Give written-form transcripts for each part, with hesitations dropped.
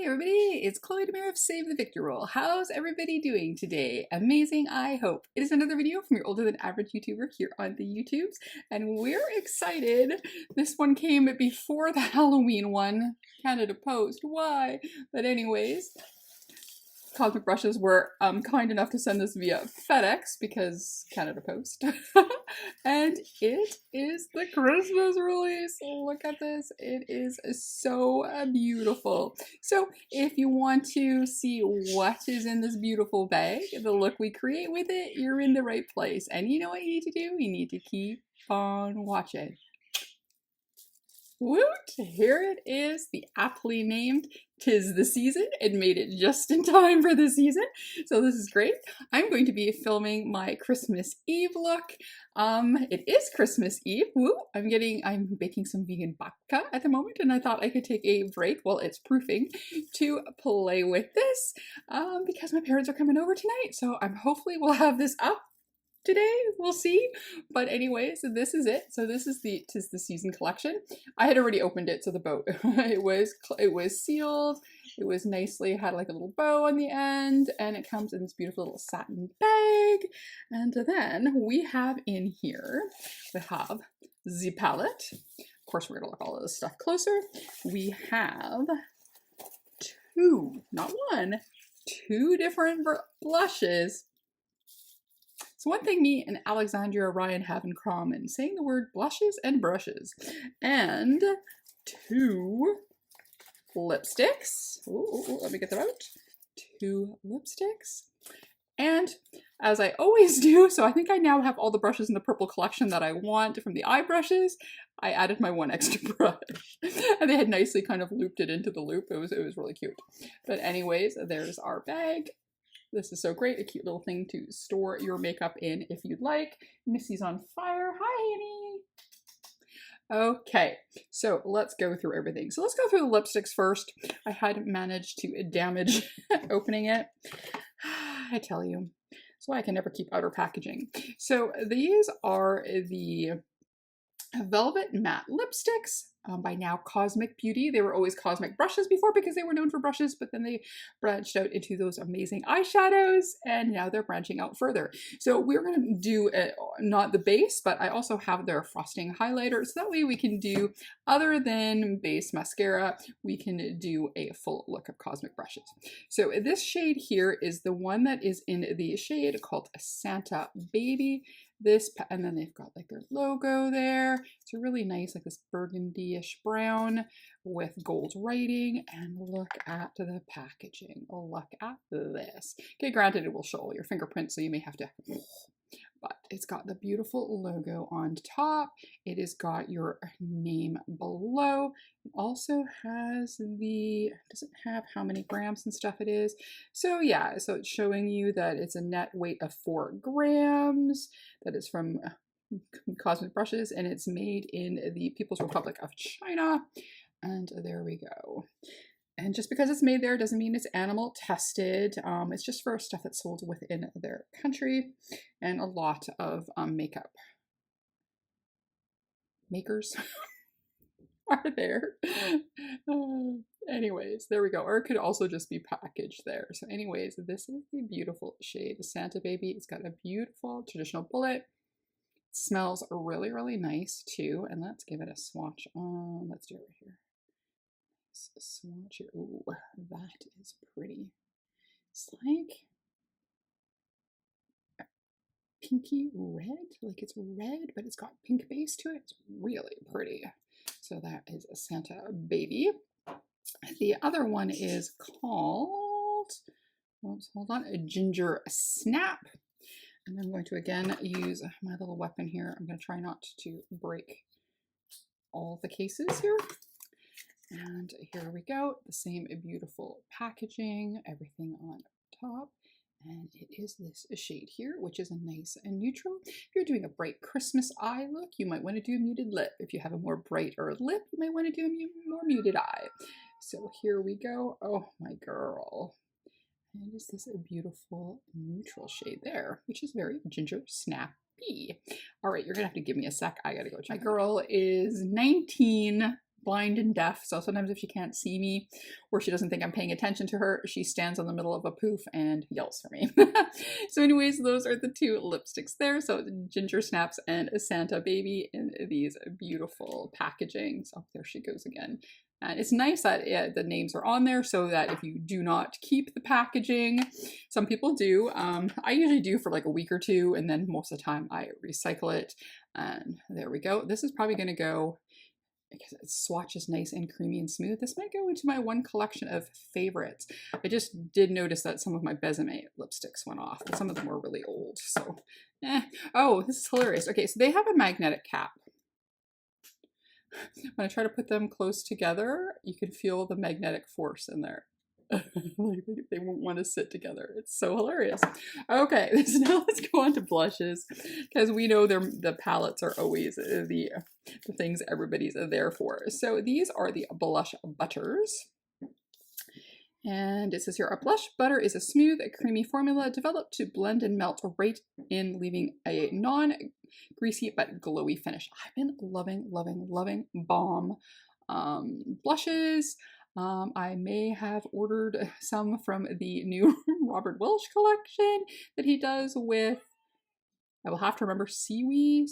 everybody, it's Chloe Demir of Save the Victor Roll. How's everybody doing today? Amazing, I hope. It is another video from your older than average YouTuber here on the YouTubes, and we're excited. This one came before the Halloween one. Canada Post, why? But anyways, Cosmic Brushes were kind enough to send this via FedEx because Canada Post. And it is the Christmas release. Look at this. It is so beautiful. So if you want to see what is in this beautiful bag, the look we create with it, you're in the right place. And you know what you need to do? You need to keep on watching. Woot! Here it is, the aptly named 'Tis the Season. It made it just in time for the season, so this is great. I'm going to be filming my Christmas Eve look. It is Christmas Eve. Woo! I'm baking some vegan babka at the moment, and I thought I could take a break while it's proofing to play with this because my parents are coming over tonight, so hopefully we'll have this up today, we'll see. But anyway, so this is it. So this is the 'Tis the Season collection. I had already opened it, so the bow it was sealed. It was nicely had like a little bow on the end, and it comes in this beautiful little satin bag. And then we have in here, we have the palette. Of course, we're gonna look at all of this stuff closer. We have two, not one, two different blushes. So one thing me and Alexandria Ryan have in common, saying the word blushes and brushes. And two lipsticks. Ooh, let me get them out. Two lipsticks. And as I always do, so I think I now have all the brushes in the purple collection that I want from the eye brushes. I added my one extra brush. And they had nicely kind of looped it into the loop. It was really cute. But anyways, there's our bag. This is so great, a cute little thing to store your makeup in if you'd like. Missy's on fire. Hi, Annie. Okay, so let's go through everything. So let's go through the lipsticks first. I had managed to damage opening it. I tell you, so I can never keep outer packaging. So these are the Velvet Matte Lipsticks by now Cosmic Beauty. They were always Cosmic Brushes before because they were known for brushes, but then they branched out into those amazing eyeshadows, and now they're branching out further. So we're going to do not the base, but I also have their frosting highlighter, so that way we can do, other than base mascara, we can do a full look of Cosmic Brushes. So this shade here is the one that is in the shade called Santa Baby. And then they've got like their logo there. It's a really nice, like this burgundy-ish brown with gold writing. And look at the packaging. Oh, look at this. Okay, granted, it will show all your fingerprints, so you may have to, but it's got the beautiful logo on top. It has got your name below. It also has doesn't have how many grams and stuff it is. So yeah, so it's showing you that it's a net weight of 4 grams. That is from Cosmic Brushes, and it's made in the People's Republic of China. And there we go. And just because it's made there doesn't mean it's animal tested. It's just for stuff that's sold within their country. And a lot of makeup makers are there. Anyways, there we go. Or it could also just be packaged there. So anyways, this is the beautiful shade Santa Baby. It's got a beautiful traditional bullet. It smells really, really nice too. And let's give it a swatch on. Let's do it right here. Swatch it. Ooh, that is pretty. It's like pinky red, like it's red, but it's got pink base to it. It's really pretty. So that is a Santa Baby. The other one is called, oops, hold on, a Ginger Snap. And I'm going to again use my little weapon here. I'm going to try not to break all the cases here. And here we go, the same beautiful packaging, everything on top. And it is this shade here, which is a nice and neutral. If you're doing a bright Christmas eye look, you might want to do a muted lip. If you have a more brighter lip, you might want to do a more muted eye. So here we go. Oh, my girl. And it is this beautiful neutral shade there, which is very Ginger Snappy. All right, you're going to have to give me a sec. I got to go check. My girl is 19 blind and deaf, so sometimes if she can't see me or she doesn't think I'm paying attention to her, she stands in the middle of a poof and yells for me. So anyways, those are the two lipsticks there. So Ginger Snaps and Santa Baby in these beautiful packaging. So there she goes again. And it's nice that the names are on there so that if you do not keep the packaging, some people do. I usually do for like a week or two, and then most of the time I recycle it. And there we go. This is probably going to go, because its swatch is nice and creamy and smooth. This might go into my one collection of favorites. I just did notice that some of my Besame lipsticks went off, but some of them were really old. So, oh, this is hilarious. Okay, so they have a magnetic cap. When I try to put them close together, you can feel the magnetic force in there. They won't want to sit together. It's so hilarious. Okay, so now let's go on to blushes, because we know the palettes are always the things everybody's there for. So these are the Blush Butters. And it says here, our blush butter is a smooth, creamy formula developed to blend and melt right in, leaving a non-greasy but glowy finish. I've been loving balm blushes. I may have ordered some from the new Robert Welsh collection that he does with, I will have to remember, Suwi,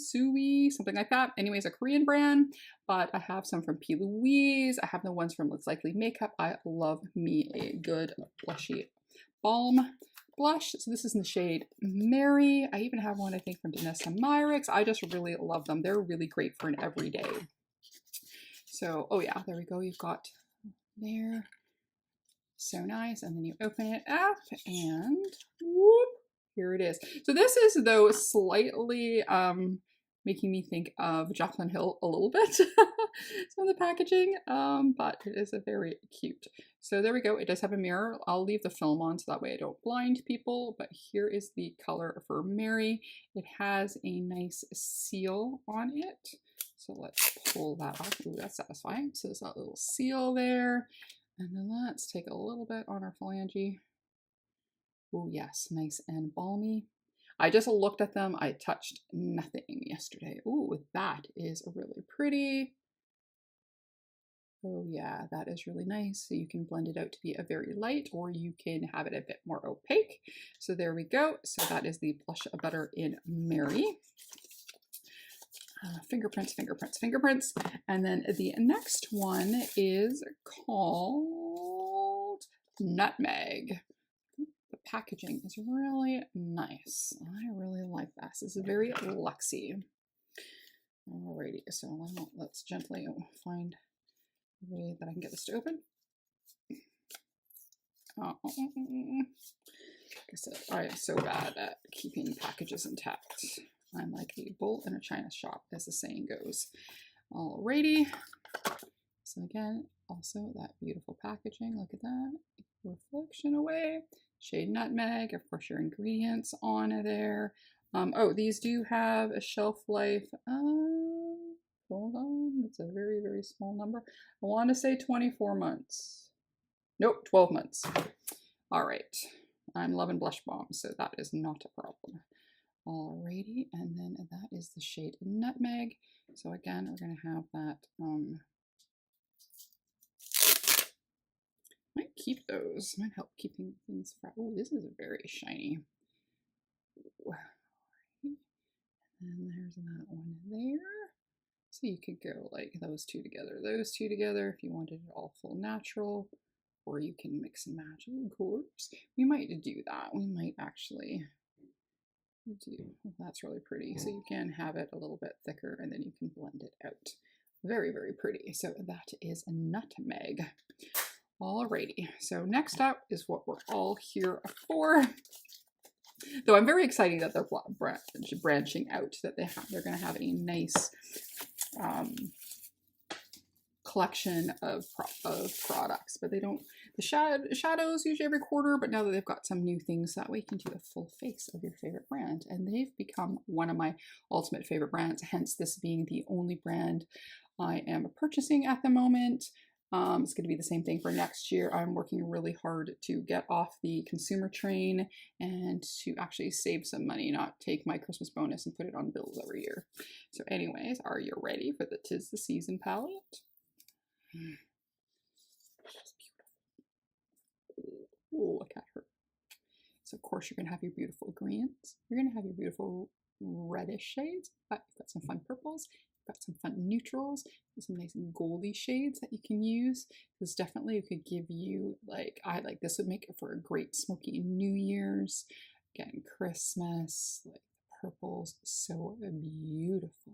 something like that. Anyways, a Korean brand, but I have some from P. Louise. I have the ones from It's Likely Makeup. I love me a good blushy balm blush. So this is in the shade Mary. I even have one, I think, from Danessa Myricks. I just really love them. They're really great for an everyday. So, oh yeah, there we go. You've got there. So nice. And then you open it up and whoop. Here it is. So this is, though, slightly making me think of Jaclyn Hill a little bit. Some of the packaging, but it is a very cute. So there we go. It does have a mirror. I'll leave the film on so that way I don't blind people. But here is the color for Mary. It has a nice seal on it. So let's pull that off. Ooh, that's satisfying. So there's that little seal there. And then let's take a little bit on our phalange. Oh yes, nice and balmy. I just looked at them. I touched nothing yesterday. Ooh, that is really pretty. Oh yeah, that is really nice. So you can blend it out to be a very light, or you can have it a bit more opaque. So there we go. So that is the Blush Butter in Mary. Fingerprints. And then the next one is called Nutmeg. The packaging is really nice. I really like this. This is very luxy. Alrighty, so let's gently find a way that I can get this to open. Like I said, I am so bad at keeping packages intact. I'm like a bull in a china shop, as the saying goes. Alrighty. So again, also that beautiful packaging. Look at that. Reflection away. Shade Nutmeg. Of course, your ingredients on there. Oh, these do have a shelf life. Hold on. It's a very, very small number. I want to say 24 months. Nope, 12 months. All right. I'm loving blush balm, so that is not a problem. Alrighty, and then that is the shade Nutmeg. So again, we're going to have that. Might keep those. Might help keeping things fresh. Oh, this is very shiny. And there's that one there. So you could go like those two together if you wanted it all full natural, or you can mix and match. Of course, we might do that. We might actually do. That's really pretty. So you can have it a little bit thicker, and then you can blend it out. Very, very pretty. So that is Nutmeg. Alrighty. So next up is what we're all here for. Though I'm very excited that they're branching out, that they're going to have a nice collection of products, but they don't. The shadows usually every quarter, but now that they've got some new things, that way you can do a full face of your favorite brand, and they've become one of my ultimate favorite brands. Hence, this being the only brand I am purchasing at the moment. It's going to be the same thing for next year. I'm working really hard to get off the consumer train and to actually save some money, not take my Christmas bonus and put it on bills every year. So anyways, are you ready for the 'Tis the Season palette? She's beautiful. Oh, look at her. So of course you're going to have your beautiful greens. You're going to have your beautiful reddish shades. But you've got some fun purples. You've got some fun neutrals. Some nice goldy shades that you can use. This definitely could give you this would make it for a great smoky New Year's. Again, Christmas. Like purples, so beautiful.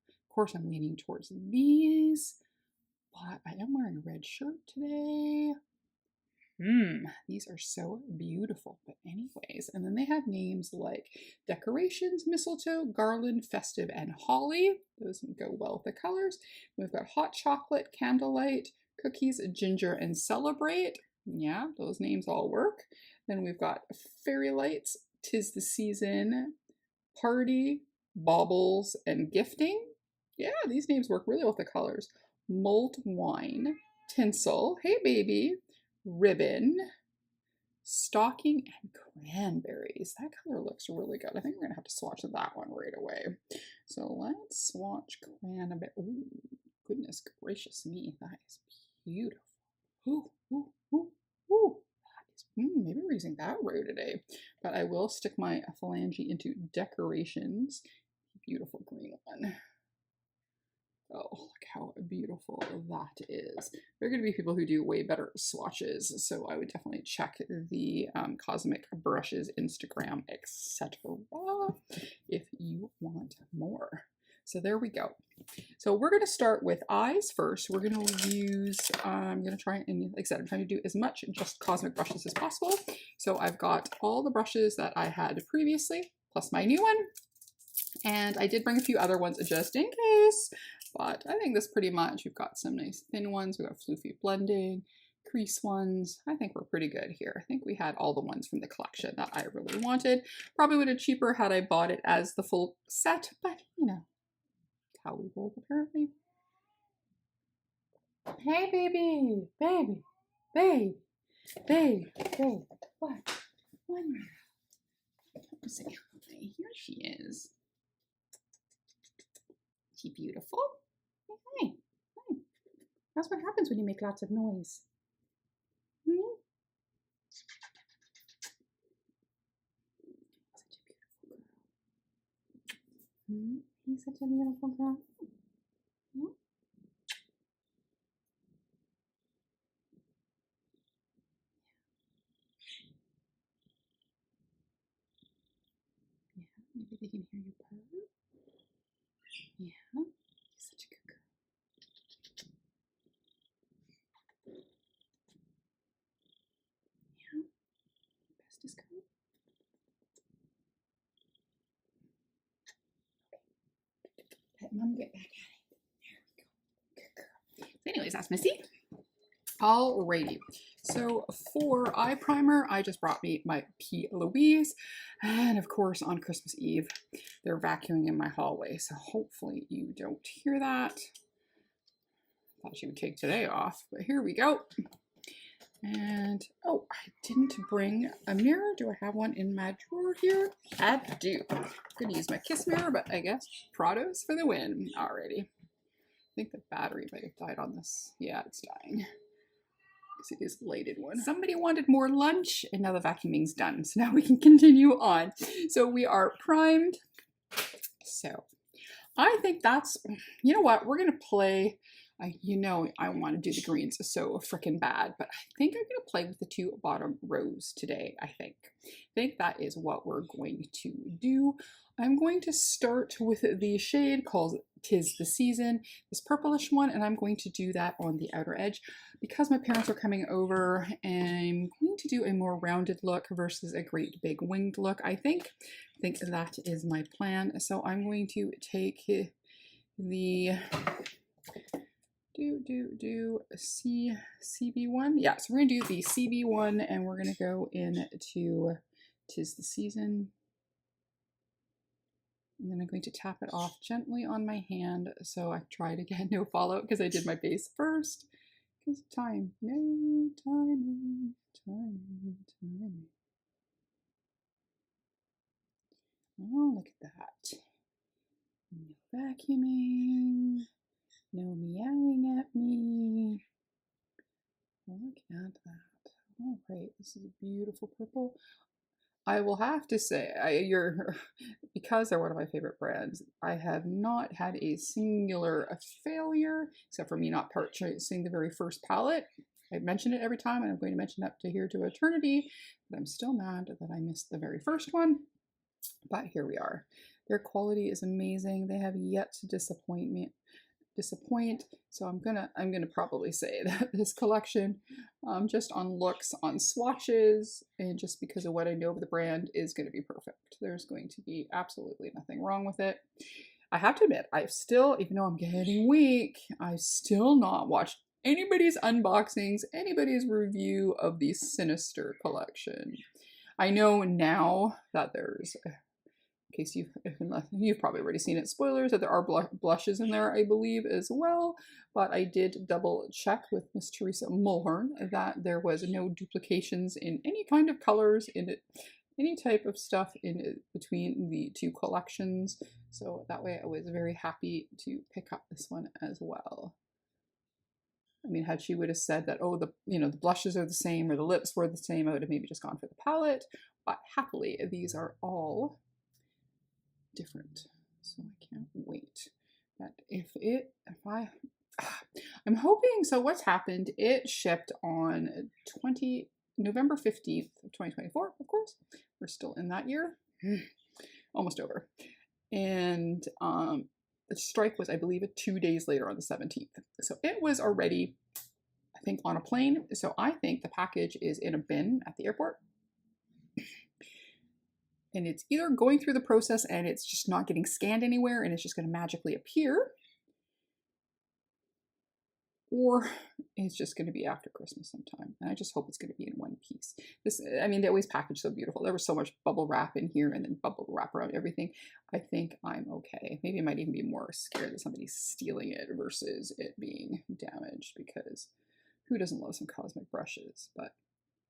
Of course, I'm leaning towards these, but I am wearing a red shirt today. These are so beautiful. But anyways, and then they have names like decorations, mistletoe, garland, festive, and holly. Those go well with the colors. We've got hot chocolate, candlelight, cookies, ginger, and celebrate. Yeah, those names all work. Then we've got fairy lights, 'tis the season, party, baubles, and gifting. Yeah, these names work really well with the colors. Mulled wine, tinsel, hey baby, ribbon, stocking, and cranberries. That color looks really good. I think we're gonna have to swatch that one right away. So let's swatch cranberry. Oh, goodness gracious me, that is beautiful. Ooh, ooh, ooh, ooh. Maybe we're using that row today, but I will stick my phalange into decorations. Beautiful green one. Oh, look how beautiful that is. There are going to be people who do way better swatches, so I would definitely check the Cosmic Brushes Instagram, etc. if you want more. So there we go. So we're going to start with eyes first. We're going to use, I'm going to try, and like I said, I'm trying to do as much just Cosmic brushes as possible. So I've got all the brushes that I had previously, plus my new one. And I did bring a few other ones just in case, but I think this pretty much, we've got some nice thin ones. We've got floofy blending, crease ones. I think we're pretty good here. I think we had all the ones from the collection that I really wanted. Probably would have been cheaper had I bought it as the full set, but you know, how we roll apparently. Hey baby, baby, baby, baby, baby. What? One minute. Let's see. Here she is. She beautiful? Hey, hey. That's what happens when you make lots of noise. Such a beautiful girl. He's such a beautiful girl. Yeah, maybe they can hear you purr. Yeah, he's such a good girl. Yeah, best is good. Let Mom get back at it. There we go. Good girl. So anyways, that's Missy. Alrighty. So for eye primer, I just brought me my P. Louise. And of course, on Christmas Eve, they're vacuuming in my hallway. So hopefully you don't hear that. Thought she would take today off, but here we go. And, oh, I didn't bring a mirror. Do I have one in my drawer here? I do. I'm going to use my Kiss mirror, but I guess Prado's for the win. Alrighty. I think the battery might have died on this. Yeah, it's dying. It is a lighted one. Somebody wanted more lunch, and now the vacuuming's done. So now we can continue on. So we are primed. So I think that's, you know what, we're going to play. You know, I want to do the greens so freaking bad, but I think I'm going to play with the two bottom rows today, I think that is what we're going to do. I'm going to start with the shade called 'Tis the Season, this purplish one, and I'm going to do that on the outer edge. Because my parents are coming over, I'm going to do a more rounded look versus a great big winged look, I think that is my plan. So I'm going to take the CB1. Yeah, so we're gonna do the CB1 and we're gonna go into 'Tis the Season. And then I'm going to tap it off gently on my hand so I try to get no fallout because I did my base first. Because time. Oh, look at that. No vacuuming. No meowing at me. Look at that. All right, this is a beautiful purple. I will have to say, because they're one of my favorite brands, I have not had a singular failure, except for me not purchasing the very first palette. I mention it every time, and I'm going to mention that to here to eternity, but I'm still mad that I missed the very first one. But here we are. Their quality is amazing. They have yet to disappoint me. So I'm gonna probably say that this collection, just on looks, on swatches, and just because of what I know of the brand, is going to be perfect. There's going to be absolutely nothing wrong with it. I have to admit, I've still, even though I'm getting weak, I've still not watched anybody's unboxings, anybody's review of the Sinister collection. I know now that there's, in case you've probably already seen it, spoilers, that there are blushes in there, I believe, as well. But I did double check with Miss Teresa Mulhern that there was no duplications in any kind of colors in it, any type of stuff in between the two collections. So that way I was very happy to pick up this one as well. I mean, had she would have said that, oh, the blushes are the same or the lips were the same, I would have maybe just gone for the palette. But happily, these are all different, so I can't wait. But I'm hoping, so what's happened, it shipped on November 15th of 2024, of course. We're still in that year. Almost over. And the strike was, I believe, 2 days later on the 17th. So it was already, I think, on a plane. So I think the package is in a bin at the airport. And it's either going through the process and it's just not getting scanned anywhere and it's just going to magically appear, or it's just going to be after Christmas sometime. And I just hope it's going to be in one piece. I mean, they always package so beautiful. There was so much bubble wrap in here and then bubble wrap around everything. I think I'm okay. Maybe I might even be more scared that somebody's stealing it versus it being damaged, because who doesn't love some cosmic brushes? But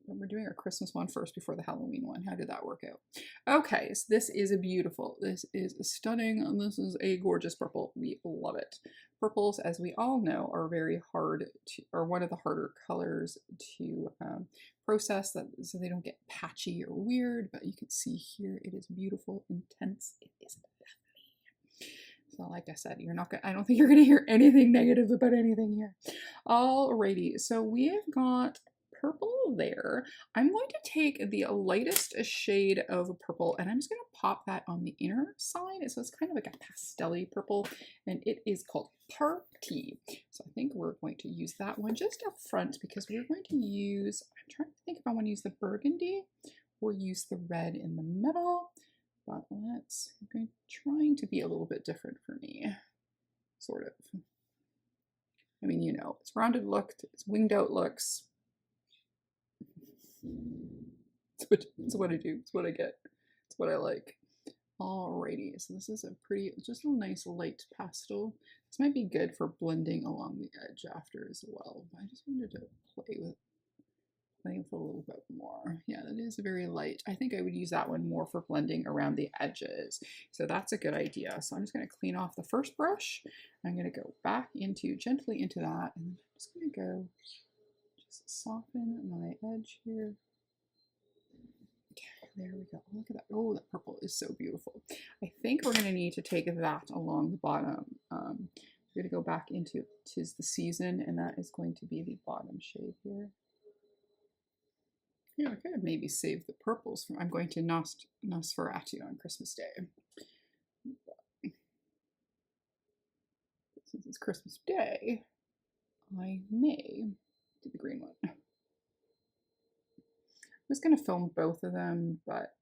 we're doing our Christmas one first before the Halloween one. How did that work out? Okay, so this is a beautiful, this is stunning, and this is a gorgeous purple. We love it. Purples, as we all know, are very hard to, or one of the harder colors to process, so they don't get patchy or weird, but you can see here it is beautiful, intense, it is lovely. So like I said, I don't think you're gonna hear anything negative about anything here. Alrighty, so we have got purple there. I'm going to take the lightest shade of purple and I'm just going to pop that on the inner side. So it's kind of like a pastel-y purple, and it is called Party. So I think we're going to use that one just up front, because we're going to use, I'm trying to think if I want to use the burgundy or use the red in the middle, but trying to be a little bit different for me, sort of. I mean, it's rounded look, it's winged out looks. It's what I do. It's what I get. It's what I like. Alrighty, so this is a pretty, just a nice light pastel. This might be good for blending along the edge after as well. I just wanted to play with a little bit more. Yeah, that is very light. I think I would use that one more for blending around the edges. So that's a good idea. So I'm just going to clean off the first brush. I'm going to go back gently into that, and I'm just going to go soften my edge here. Okay, there we go. Look at that. Oh, that purple is so beautiful. I think we're going to need to take that along the bottom. We're going to go back into 'Tis the Season, and that is going to be the bottom shade here. Yeah, I could have maybe saved the purples from, I'm going to Nosferatu on Christmas Day. But since it's Christmas Day, I may do the green one. I was going to film both of them, but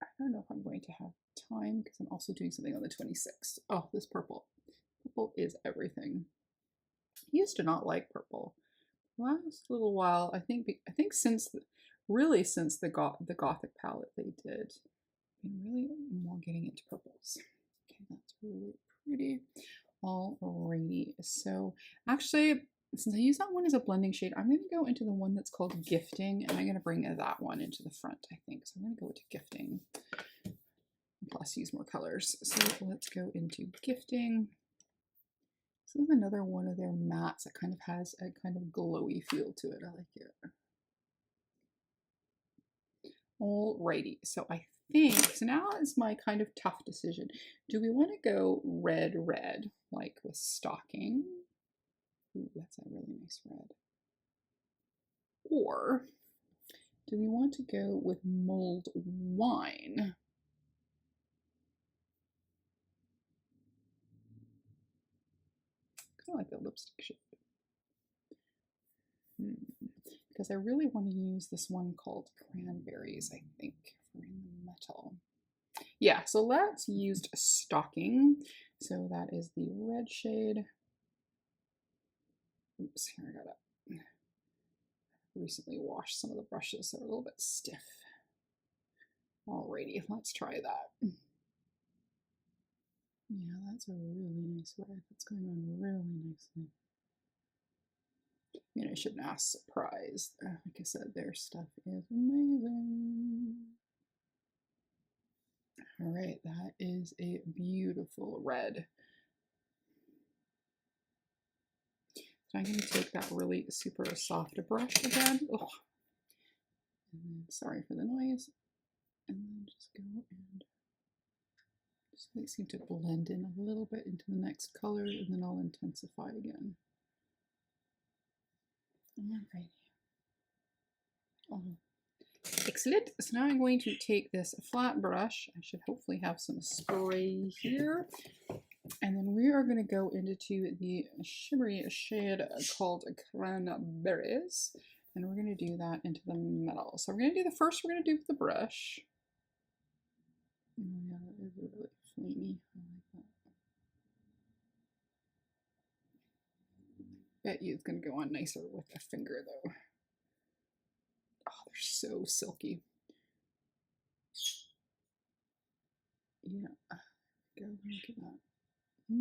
I don't know if I'm going to have time, because I'm also doing something on the 26th. Oh, this purple. Purple is everything. I used to not like purple. Last little while, I think since the Gothic palette they did, I'm really more getting into purples. Okay, that's really pretty. Alrighty, so actually, since I use that one as a blending shade, I'm going to go into the one that's called Gifting, and I'm going to bring that one into the front, I think. So I'm going to go to Gifting. plus use more colors. So let's go into gifting. This is another one of their mattes that kind of has a kind of glowy feel to it. I like it. Alrighty, so I think, so now is my kind of tough decision. Do we want to go red, like with stocking? Ooh, that's a really nice red. Or do we want to go with mulled wine? Kind of like the lipstick shade. Because I really want to use this one called Cranberries, I think, for in the metal. Yeah, so let's use stocking. So that is the red shade. Oops, here I gotta recently washed some of the brushes that are a little bit stiff. Alrighty, let's try that. Yeah, that's a really nice red. That's going on really nicely. I mean, I shouldn't ask surprise. Like I said, their stuff is amazing. All right, that is a beautiful red. So I'm going to take that really super soft brush again. Oh. And then, sorry for the noise. And then just go and just they seem to blend in a little bit into the next color, and then I'll intensify again. Alrighty. Oh. Excellent. So now I'm going to take this flat brush. I should hopefully have some spray here. And then we are going to go into the shimmery shade called Cranberries. And we're going to do that into the metal. So we're going to do the first we're going to do with the brush. Oh yeah, that is really flamey. I like that. Bet you it's going to go on nicer with a finger though. Oh, they're so silky. Yeah, go look at that. I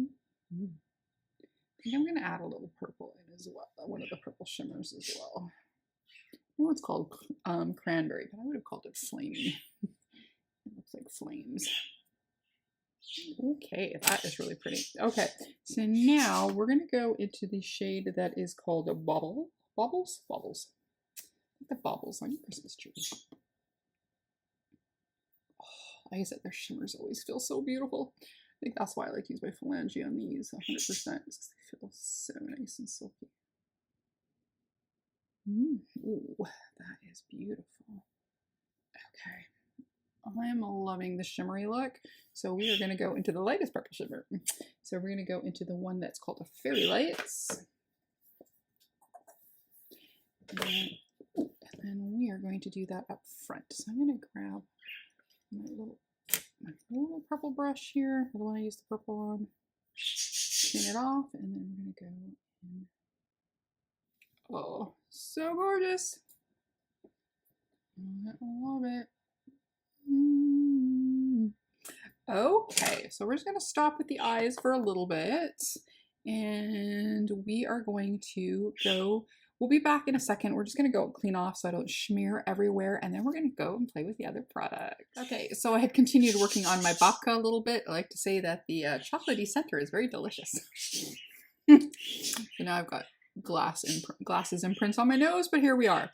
think I'm going to add a little purple in as well. One of the purple shimmers as well. I know it's called cranberry, but I would have called it flamey. It looks like flames. Okay, that is really pretty. Okay, so now we're going to go into the shade that is called a Baubles. The baubles on your Christmas tree. Oh, like I said, their shimmers always feel so beautiful. I think that's why I like to use my phalange on these 100%, because they feel so nice and silky. Ooh, that is beautiful. Okay, I'm loving the shimmery look. So we are going to go into the lightest purple shimmer. So we're going to go into the one that's called a Fairy Lights. And then we are going to do that up front. So I'm going to grab my little purple brush here, the one I used the purple on, clean it off, and then we're going to go in. Oh, so gorgeous. I love it. Okay, so we're just going to stop with the eyes for a little bit, and we are going to go. We'll be back in a second. We're just going to go clean off so I don't smear everywhere, and then we're going to go and play with the other products. Okay, so I had continued working on my babka a little bit. I like to say that the chocolatey center is very delicious. So now I've got glasses imprints on my nose, but here we are.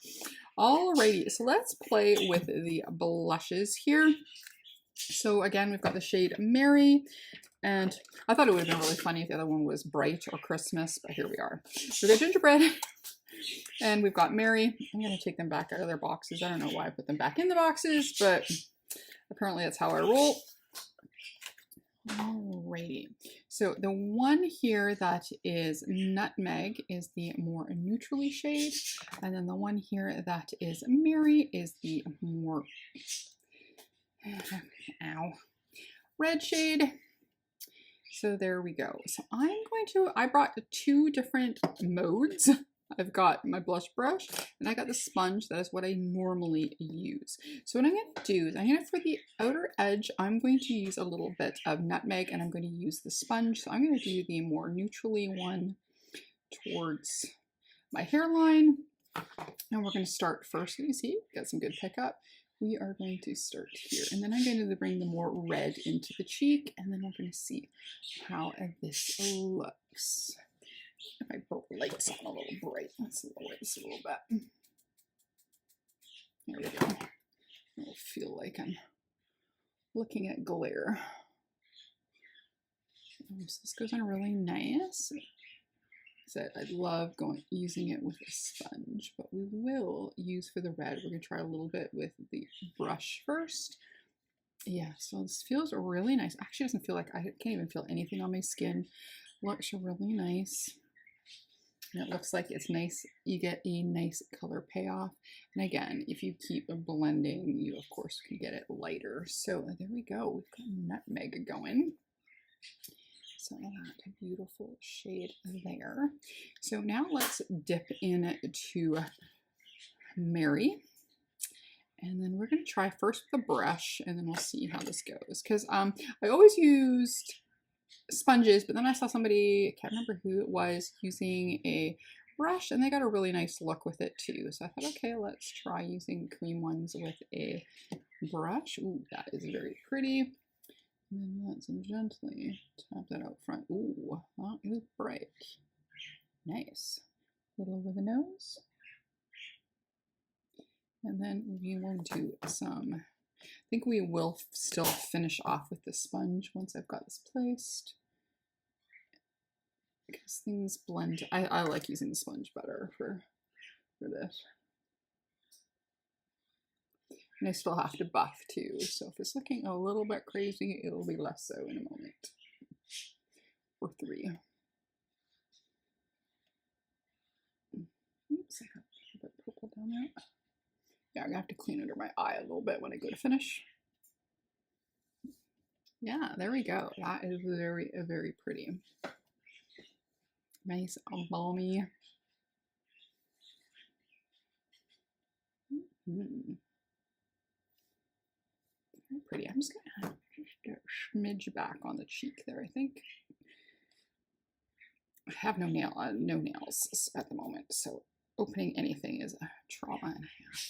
Alrighty, so let's play with the blushes here. So again, we've got the shade Mary, and I thought it would have been really funny if the other one was Bright or Christmas, but here we are. So we've got Gingerbread, and we've got Mary. I'm going to take them back out of their boxes. I don't know why I put them back in the boxes, but apparently that's how I roll. Alrighty, so the one here that is Nutmeg is the more neutrally shade, and then the one here that is Mary is the more red shade. So there we go. So I brought two different modes. I've got my blush brush and I got the sponge. That is what I normally use. So what I'm going to do is for the outer edge, I'm going to use a little bit of Nutmeg and I'm going to use the sponge. So I'm going to do the more neutrally one towards my hairline. And we're going to start first. You see, got some good pickup. we are going to start here. And then I'm going to bring the more red into the cheek, and then we're going to see how this looks. If I put lights on a little bright, let's lower this a little bit. There we go. It'll feel like I'm looking at glare. So this goes on really nice. So I love using it with a sponge, but we will use for the red. We're gonna try a little bit with the brush first. Yeah, so this feels really nice. Actually, doesn't feel like I can't even feel anything on my skin. Looks really nice. And it looks like it's nice. You get a nice color payoff. And again, if you keep blending, you of course can get it lighter. So there we go. We've got nutmeg going. So that beautiful shade there. So now let's dip into Mary. And then we're going to try first with the brush, and then we'll see how this goes. Because I always used sponges, but then I saw somebody, I can't remember who it was, using a brush, and they got a really nice look with it too. So I thought, okay, let's try using cream ones with a brush. Ooh, that is very pretty. And then let's gently tap that out front. Ooh, that is bright. Nice. A little over the nose. And then we will do some, I think we will still finish off with the sponge once I've got this placed. Because things blend. I like using the sponge better for this. And I still have to buff too, so if it's looking a little bit crazy, it'll be less so in a moment. Or 3. Oops, I have a little bit purple down there. Yeah, I'm gonna have to clean under my eye a little bit when I go to finish. Yeah, there we go. That is very, very pretty. Nice, balmy. Very pretty. I'm just gonna just a smidge back on the cheek there, I think. I have no nails at the moment, so opening anything is a trauma and a half.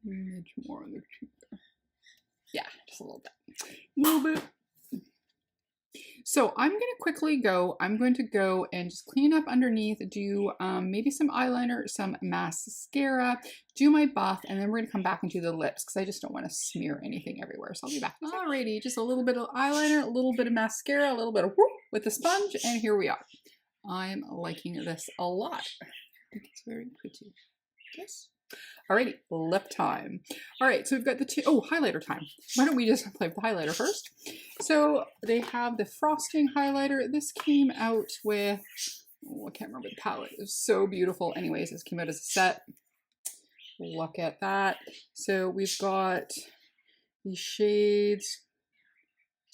Smidge more on the cheek there. Yeah, just a little bit. A little bit. So I'm going to go and just clean up underneath, do maybe some eyeliner, some mascara, do my buff, and then we're going to come back and do the lips because I just don't want to smear anything everywhere. So I'll be back. Alrighty, just a little bit of eyeliner, a little bit of mascara, a little bit of whoop with the sponge, and here we are. I'm liking this a lot. I think it's very pretty. Yes. Alrighty, lip time. Alright, so we've got the highlighter time. Why don't we just play with the highlighter first? So they have the frosting highlighter. This came out with, I can't remember the palette. It was so beautiful. Anyways, this came out as a set. Look at that. So we've got the shades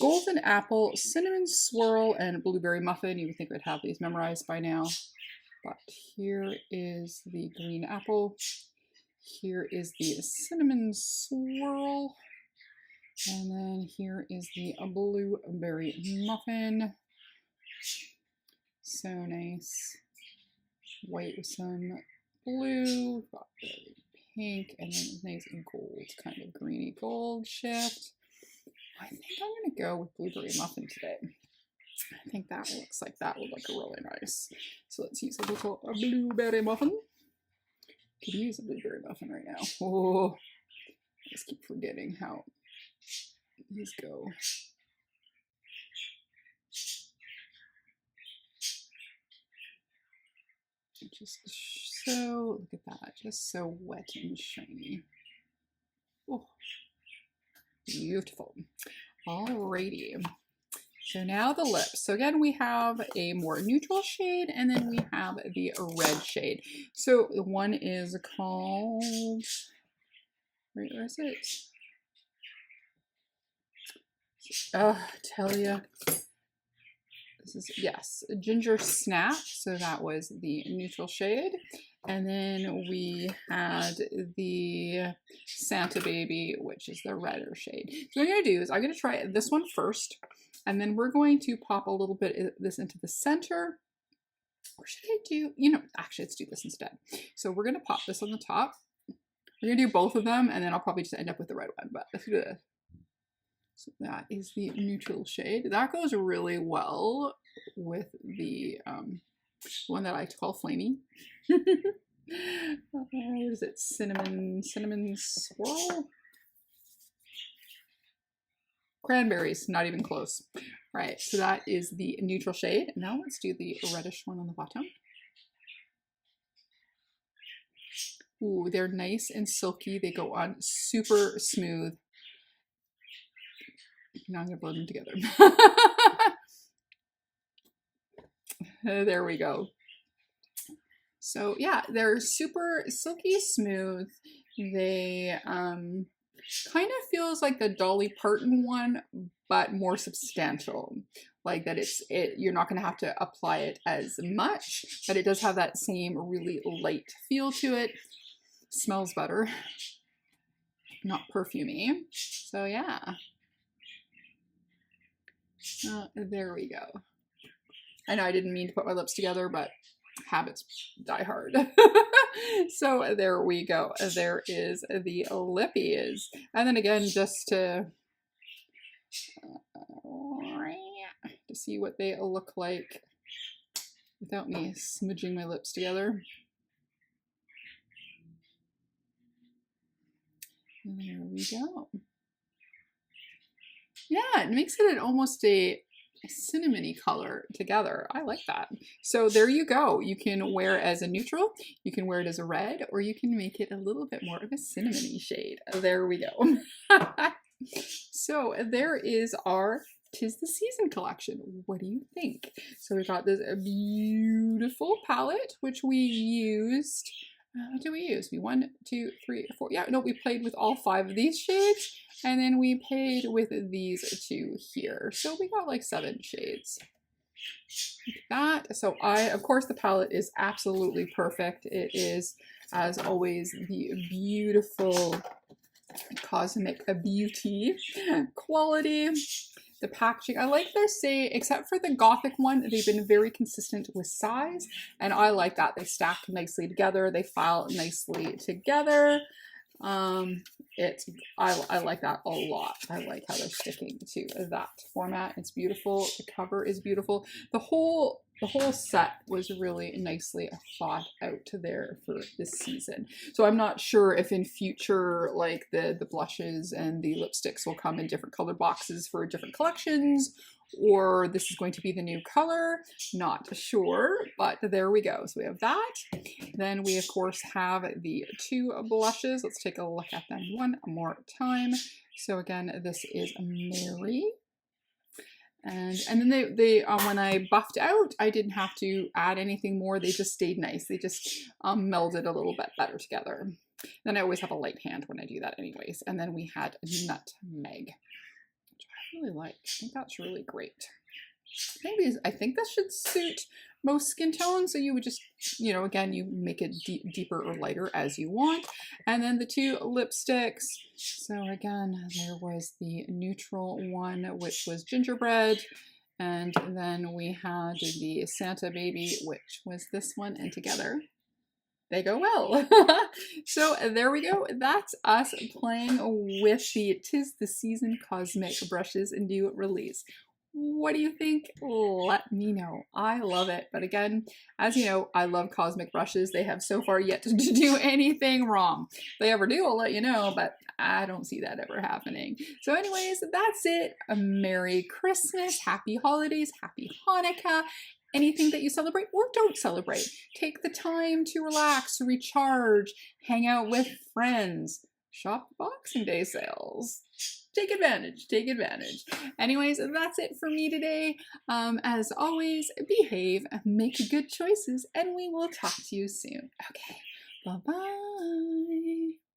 Golden Apple, Cinnamon Swirl, and Blueberry Muffin. You would think we'd have these memorized by now. But here is the Green Apple. Here is the Cinnamon Swirl. And then here is the Blueberry Muffin. So nice. White with some blue. Got the pink. And then a nice gold, kind of greeny gold shift. I think I'm going to go with Blueberry Muffin today. I think that looks like that would look really nice. So let's use a little Blueberry Muffin. Could use a blueberry muffin right now. Oh, I just keep forgetting how these go. Just so, look at that, just so wet and shiny. Oh, beautiful. Alrighty. So now the lips. So again, we have a more neutral shade, and then we have the red shade. So the one is called, where is it? Tell ya. This is, yes, Ginger Snap. So that was the neutral shade. And then we had the Santa Baby, which is the redder shade. So what I'm going to do is I'm going to try this one first. And then we're going to pop a little bit of this into the center. Or should I do, actually, let's do this instead. So we're going to pop this on the top. We're gonna do both of them, and then I'll probably just end up with the red one, but let's do this. So that is the neutral shade. That goes really well with the one that I like to call Flamey. What is it? Cinnamon swirl? Cranberries, not even close. Right, so that is the neutral shade. Now let's do the reddish one on the bottom. Ooh, they're nice and silky. They go on super smooth. Now I'm gonna blend them together. There we go. So yeah, they're super silky smooth. They kind of feels like the Dolly Parton one, but more substantial. Like that you're not gonna have to apply it as much, but it does have that same really light feel to it. Smells better, not perfumey. So yeah. There we go. I know I didn't mean to put my lips together, but habits die hard. So there we go. There is the lippies. And then again, just to see what they look like without me smudging my lips together. And there we go. Yeah, it makes it almost a cinnamony color together. I like that. So there you go. You can wear it as a neutral, you can wear it as a red, or you can make it a little bit more of a cinnamony shade. There we go. So there is our 'Tis the Season collection. What do you think? So we've got this beautiful palette, which we used. What did we use? We 1, 2, 3, 4. Yeah, no, we played with all 5 of these shades, and then we played with these 2 here. So we got like 7 shades. Like that. So of course, the palette is absolutely perfect. It is, as always, the beautiful Cosmic Beauty quality. The packaging, I like their except for the Gothic one, they've been very consistent with size, and I like that. They stack nicely together, they file nicely together. I like that a lot. I like how they're sticking to that format. It's beautiful. The cover is beautiful. The whole set was really nicely thought out there for this season. So I'm not sure if in future, like the blushes and the lipsticks will come in different color boxes for different collections, or this is going to be the new color. Not sure, but there we go. So we have that. Then we of course have the 2 blushes. Let's take a look at them one more time. So again, this is Mary. And then they when I buffed out, I didn't have to add anything more. They just stayed nice. They just melded a little bit better together. Then I always have a light hand when I do that anyways. And then we had Nutmeg, which I really like. I think that's really great. I think this should suit most skin tones. So you would just, again, you make it deeper or lighter as you want. And then the 2 lipsticks. So again, there was the neutral one, which was Gingerbread. And then we had the Santa Baby, which was this one, and together they go well. So there we go. That's us playing with the 'Tis the Season Cosmic brushes in new release. What do you think? Let me know. I love it. But again, as you know, I love Cosmic brushes. They have so far yet to do anything wrong. If they ever do, I'll let you know, but I don't see that ever happening. So anyways, that's it. A Merry Christmas, Happy Holidays, Happy Hanukkah. Anything that you celebrate or don't celebrate. Take the time to relax, recharge, hang out with friends, shop Boxing Day sales. Take advantage, take advantage. Anyways, that's it for me today. As always, behave, make good choices, and we will talk to you soon. Okay, bye-bye.